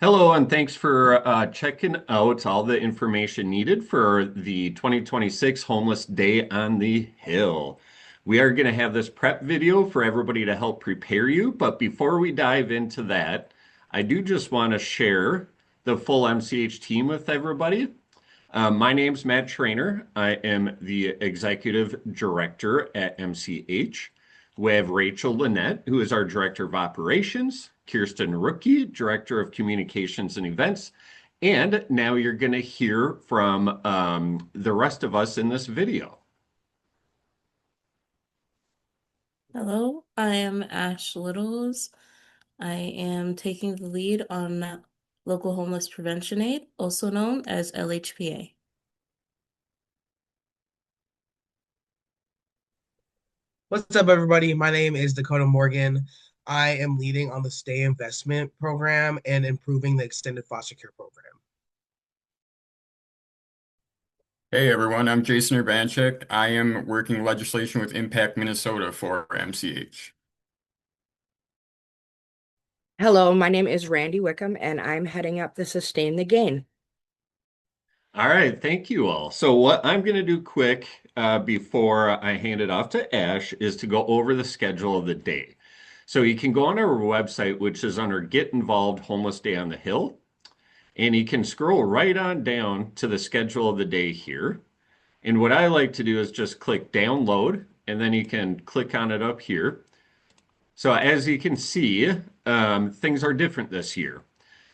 Hello, and thanks for checking out all the information needed for the 2026 Homeless Day on the Hill. We are going to have this prep video for everybody to help prepare you, but before we dive into that, I do just want to share the full MCH team with everybody. My name's Matt Trainer. I am the Executive Director at MCH. We have Rachel Lynette, who is our Director of Operations, Kirsten Rookie, Director of Communications and Events, and now you're going to hear from the rest of us in this video. Hello, I am Ash Littles. I am taking the lead on Local Homeless Prevention Aid, also known as LHPA. What's up, everybody? My name is Dakota Morgan. I am leading on the Stay Investment Program and improving the Extended Foster Care Program. Hey everyone, I'm Jason Urbanchik. I am working legislation with Impact Minnesota for MCH. Hello, my name is Randy Wickham, and I'm heading up the Sustain the Gain. All right, thank you all. So what I'm going to do quick before I hand it off to Ash is to go over the schedule of the day. So you can go on our website, which is under Get Involved Homeless Day on the Hill, and you can scroll right on down to the schedule of the day here. And what I like to do is just click download, and then you can click on it up here. So as you can see, things are different this year.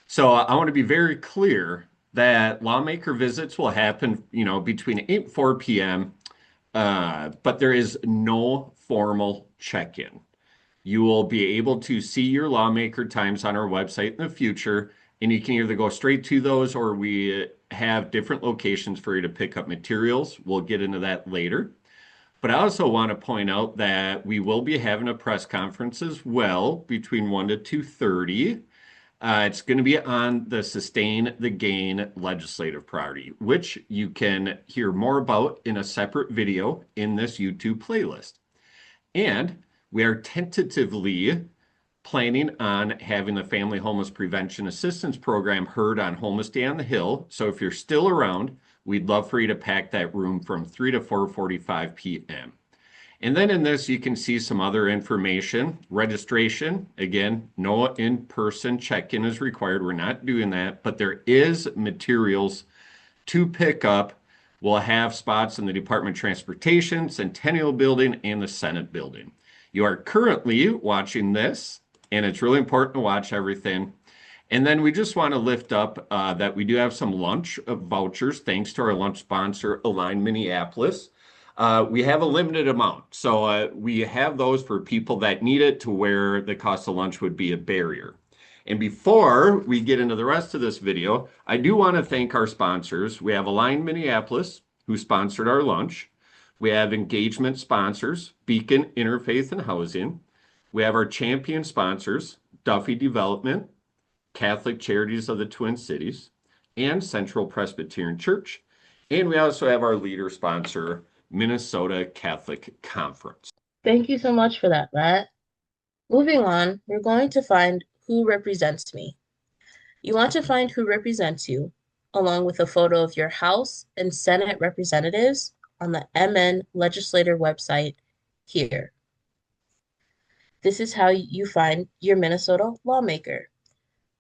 So I want to be very clear that lawmaker visits will happen, between 8 and 4 p.m., but there is no formal check-in. You will be able to see your lawmaker times on our website in the future, and you can either go straight to those or we have different locations for you to pick up materials. We'll get into that later. But I also want to point out that we will be having a press conference as well between 1 to 2:30. It's going to be on the Sustain the Gain legislative priority, which you can hear more about in a separate video in this YouTube playlist. And we are tentatively planning on having the Family Homeless Prevention Assistance Program heard on Homeless Day on the Hill. So if you're still around, we'd love for you to pack that room from 3 to 4:45 p.m. And then in this, you can see some other information. Registration, again, no in-person check-in is required. We're not doing that, but there is materials to pick up. We'll have spots in the Department of Transportation, Centennial Building, and the Senate Building. You are currently watching this, and it's really important to watch everything. And then we just want to lift up that we do have some lunch vouchers, thanks to our lunch sponsor, Align Minneapolis. We have a limited amount. So we have those for people that need it to where the cost of lunch would be a barrier. And before we get into the rest of this video, I do want to thank our sponsors. We have Align Minneapolis, who sponsored our lunch. We have engagement sponsors, Beacon Interfaith and Housing. We have our champion sponsors, Duffy Development, Catholic Charities of the Twin Cities, and Central Presbyterian Church. And we also have our leader sponsor, Minnesota Catholic Conference. Thank you so much for that, Matt. Moving on, we're going to find who represents me. You want to find who represents you, along with a photo of your House and Senate representatives on the MN Legislator website here. This is how you find your Minnesota lawmaker.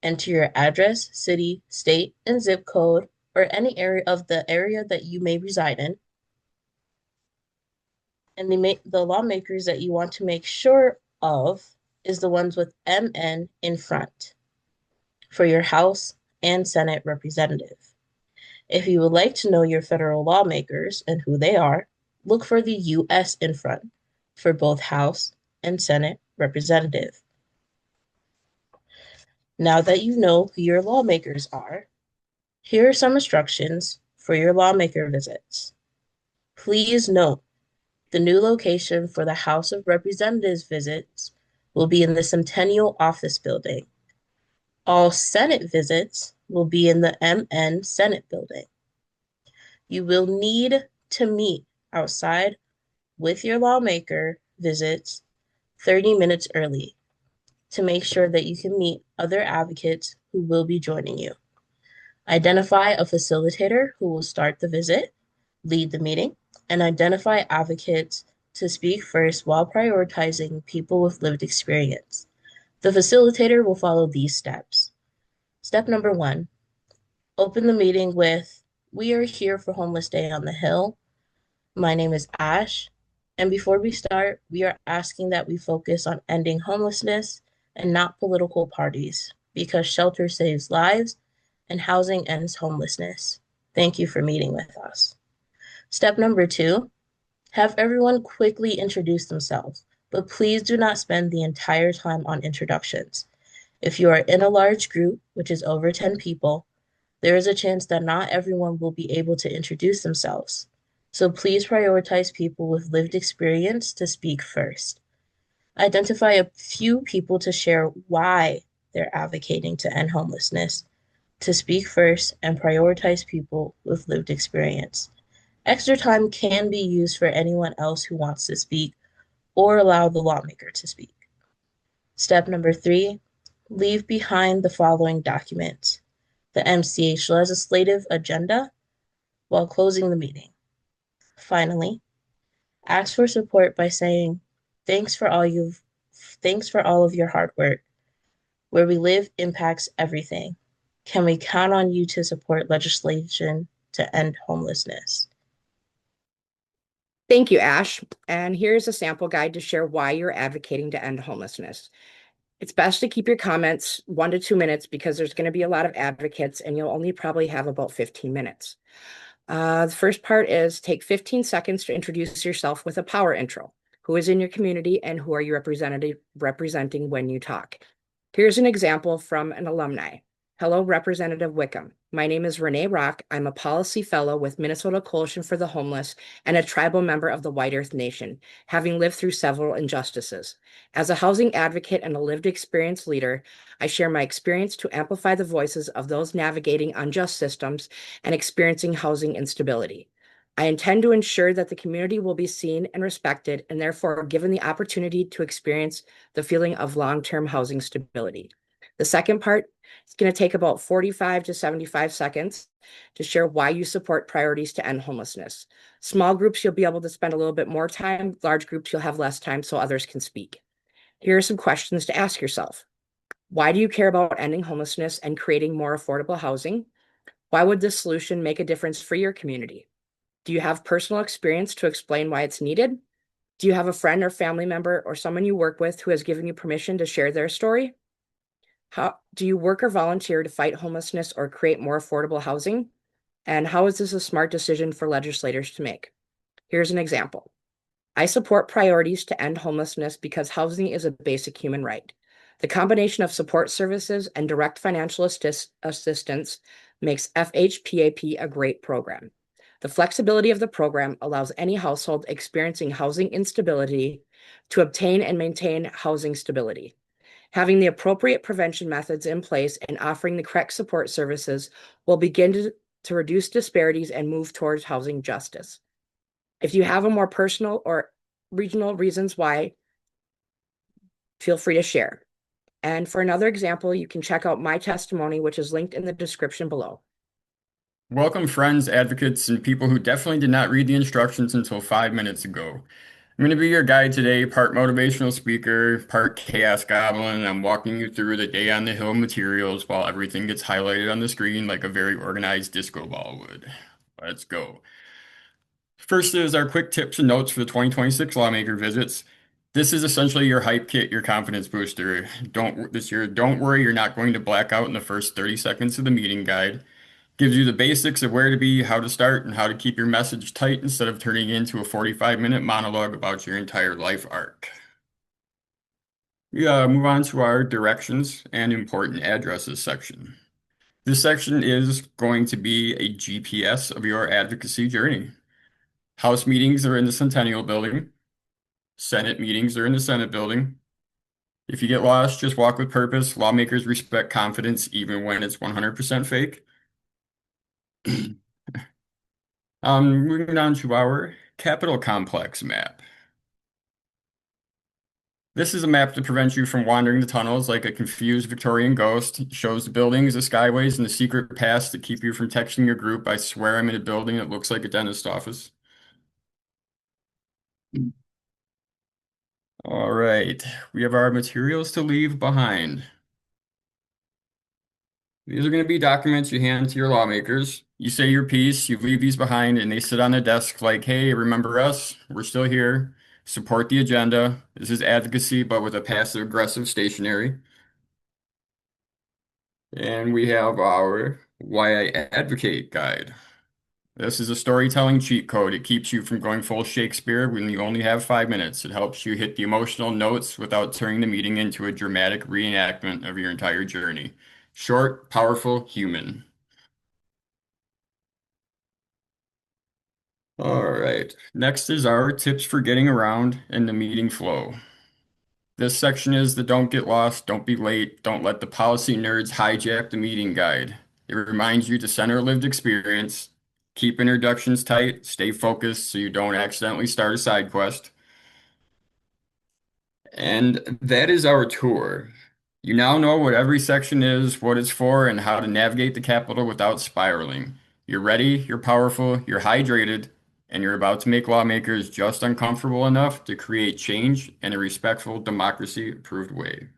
Enter your address, city, state, and zip code, or any area of the area that you may reside in. And the lawmakers that you want to make sure of is the ones with MN in front for your House and Senate representative. If you would like to know your federal lawmakers and who they are, look for the US in front for both House and Senate representative. Now that you know who your lawmakers are, here are some instructions for your lawmaker visits. Please note, the new location for the House of Representatives visits will be in the Centennial Office Building. All Senate visits will be in the MN Senate Building. You will need to meet outside with your lawmaker visits 30 minutes early. to make sure that you can meet other advocates who will be joining you. Identify a facilitator who will start the visit, lead the meeting, and identify advocates to speak first while prioritizing people with lived experience. The facilitator will follow these steps. Step number 1, open the meeting with, "We are here for Homeless Day on the Hill. My name is Ash, and before we start, we are asking that we focus on ending homelessness and not political parties, because shelter saves lives and housing ends homelessness. Thank you for meeting with us." Step number 2, have everyone quickly introduce themselves, but please do not spend the entire time on introductions. If you are in a large group, which is over 10 people, there is a chance that not everyone will be able to introduce themselves. So please prioritize people with lived experience to speak first. Identify a few people to share why they're advocating to end homelessness, to speak first, and prioritize people with lived experience. Extra time can be used for anyone else who wants to speak or allow the lawmaker to speak. Step number 3, leave behind the following documents: the MCH legislative agenda while closing the meeting. Finally, ask for support by saying, thanks for all of your hard work. Where we live impacts everything. Can we count on you to support legislation to end homelessness?" Thank you, Ash. And here's a sample guide to share why you're advocating to end homelessness. It's best to keep your comments 1 to 2 minutes because there's going to be a lot of advocates and you'll only probably have about 15 minutes. The first part is take 15 seconds to introduce yourself with a power intro. Who is in your community and who are you representing when you talk? Here's an example from an alumni. Hello, Representative Wickham. My name is Renee Rock. I'm a policy fellow with Minnesota Coalition for the Homeless and a tribal member of the White Earth Nation, having lived through several injustices. As a housing advocate and a lived experience leader, I share my experience to amplify the voices of those navigating unjust systems and experiencing housing instability. I intend to ensure that the community will be seen and respected and therefore given the opportunity to experience the feeling of long-term housing stability. The second part is going to take about 45 to 75 seconds to share why you support priorities to end homelessness. Small groups, you'll be able to spend a little bit more time. Large groups, you'll have less time so others can speak. Here are some questions to ask yourself. Why do you care about ending homelessness and creating more affordable housing? Why would this solution make a difference for your community? Do you have personal experience to explain why it's needed? Do you have a friend or family member or someone you work with who has given you permission to share their story? How do you work or volunteer to fight homelessness or create more affordable housing? And how is this a smart decision for legislators to make? Here's an example. I support priorities to end homelessness because housing is a basic human right. The combination of support services and direct financial assistance makes FHPAP a great program. The flexibility of the program allows any household experiencing housing instability to obtain and maintain housing stability. Having the appropriate prevention methods in place and offering the correct support services will begin to reduce disparities and move towards housing justice. If you have a more personal or regional reasons why, feel free to share. And for another example, you can check out my testimony, which is linked in the description below. Welcome, friends, advocates, and people who definitely did not read the instructions until 5 minutes ago. I'm going to be your guide today, part motivational speaker, part chaos goblin. I'm walking you through the Day on the Hill materials while everything gets highlighted on the screen like a very organized disco ball would. Let's go. First is our quick tips and notes for the 2026 lawmaker visits. This is essentially your hype kit, your confidence booster. Don't worry, you're not going to black out in the first 30 seconds of the meeting guide. Gives you the basics of where to be, how to start, and how to keep your message tight instead of turning it into a 45-minute monologue about your entire life arc. We move on to our directions and important addresses section. This section is going to be a GPS of your advocacy journey. House meetings are in the Centennial Building. Senate meetings are in the Senate Building. If you get lost, just walk with purpose. Lawmakers respect confidence even when it's 100% fake. Moving on to our Capitol Complex map. This is a map to prevent you from wandering the tunnels like a confused Victorian ghost. It shows the buildings, the skyways, and the secret paths to keep you from texting your group. I swear I'm in a building that looks like a dentist office. All right, we have our materials to leave behind. These are going to be documents you hand to your lawmakers. You say your piece, you leave these behind, and they sit on the desk like, hey, remember us? We're still here. Support the agenda. This is advocacy, but with a passive aggressive stationery. And we have our Why I Advocate guide. This is a storytelling cheat code. It keeps you from going full Shakespeare when you only have 5 minutes. It helps you hit the emotional notes without turning the meeting into a dramatic reenactment of your entire journey. Short, powerful, human. All right. Next is our tips for getting around in the meeting flow. This section is the don't get lost, don't be late, don't let the policy nerds hijack the meeting guide. It reminds you to center lived experience, keep introductions tight, stay focused so you don't accidentally start a side quest. And that is our tour. You now know what every section is, what it's for, and how to navigate the Capitol without spiraling. You're ready, you're powerful, you're hydrated, and you're about to make lawmakers just uncomfortable enough to create change in a respectful, democracy-approved way.